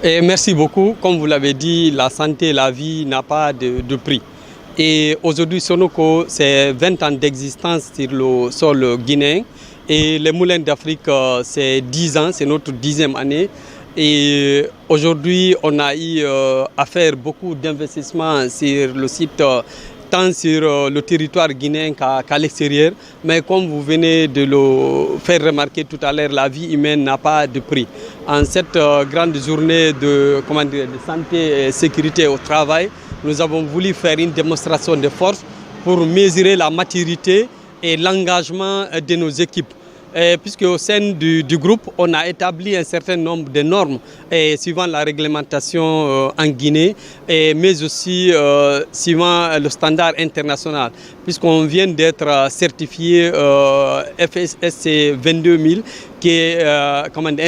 Et merci beaucoup. Comme vous l'avez dit, la santé et la vie n'a pas de prix. Et aujourd'hui, Sonoko, c'est 20 ans d'existence sur le sol guinéen. Et les Moulins d'Afrique, c'est 10 ans, c'est notre 10e année. Et aujourd'hui, on a eu à faire beaucoup d'investissements sur le site, tant sur le territoire guinéen qu'à l'extérieur. Mais comme vous venez de le faire remarquer tout à l'heure, la vie humaine n'a pas de prix. En cette grande journée de santé et sécurité au travail, nous avons voulu faire une démonstration de force pour mesurer la maturité et l'engagement de nos équipes. Puisque au sein du groupe, on a établi un certain nombre de normes suivant la réglementation en Guinée, mais aussi suivant le standard international, puisqu'on vient d'être certifié FSSC 22000, qui est un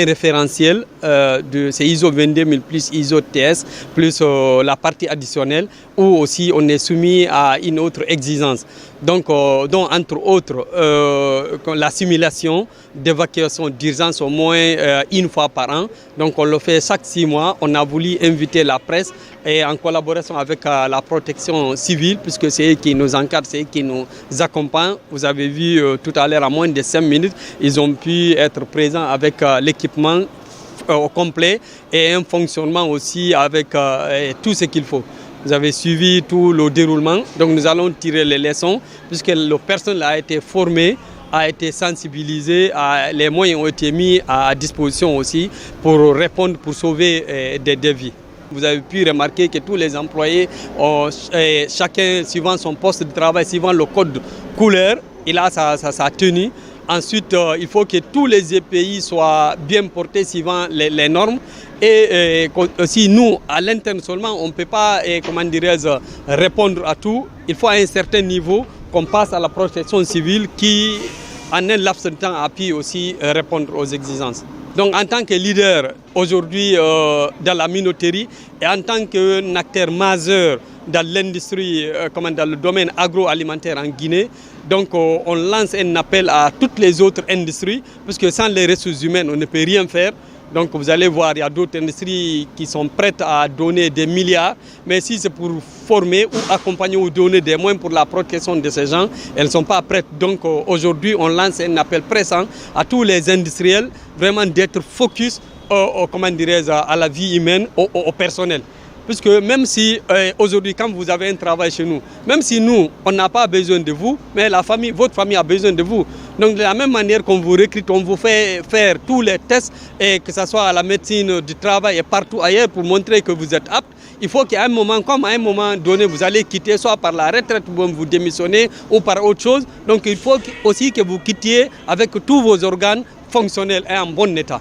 référentiel c'est ISO 22000 plus ISO TS, plus la partie additionnelle, où aussi on est soumis à une autre exigence. Donc entre autres, la simulation d'évacuation d'urgence au moins une fois par an. Donc on le fait chaque 6 mois. On a voulu inviter la presse et en collaboration avec la protection civile, puisque c'est eux qui nous encadrent, c'est eux qui nous accompagnent. Vous avez vu tout à l'heure, à moins de 5 minutes, ils ont pu être présents avec l'équipement au complet et un fonctionnement aussi avec tout ce qu'il faut. Vous avez suivi tout le déroulement, donc nous allons tirer les leçons puisque le personnel a été formé, a été sensibilisé, les moyens ont été mis à disposition aussi pour répondre, pour sauver des vies. Vous avez pu remarquer que tous les employés, chacun suivant son poste de travail, suivant le code couleur, il a sa tenue. Ensuite, il faut que tous les EPI soient bien portés suivant les normes. Et aussi, nous, à l'interne seulement, on ne peut pas répondre à tout. Il faut à un certain niveau qu'on passe à la protection civile qui, en un laps de temps, a pu aussi répondre aux exigences. Donc, en tant que leader aujourd'hui dans la minoterie et en tant qu'un acteur majeur dans l'industrie, dans le domaine agroalimentaire en Guinée, donc on lance un appel à toutes les autres industries, puisque sans les ressources humaines, on ne peut rien faire. Donc vous allez voir, il y a d'autres industries qui sont prêtes à donner des milliards, mais si c'est pour former ou accompagner ou donner des moyens pour la protection de ces gens, elles ne sont pas prêtes. Donc aujourd'hui, on lance un appel pressant à tous les industriels vraiment d'être focus à la vie humaine, au personnel. Puisque même si aujourd'hui, quand vous avez un travail chez nous, même si nous, on n'a pas besoin de vous, mais votre famille a besoin de vous. Donc de la même manière qu'on vous recrute, on vous fait faire tous les tests, et que ce soit à la médecine du travail et partout ailleurs pour montrer que vous êtes apte. Il faut qu'à un moment, comme à un moment donné, vous allez quitter, soit par la retraite, vous démissionnez, ou par autre chose. Donc il faut aussi que vous quittiez avec tous vos organes fonctionnels et en bon état.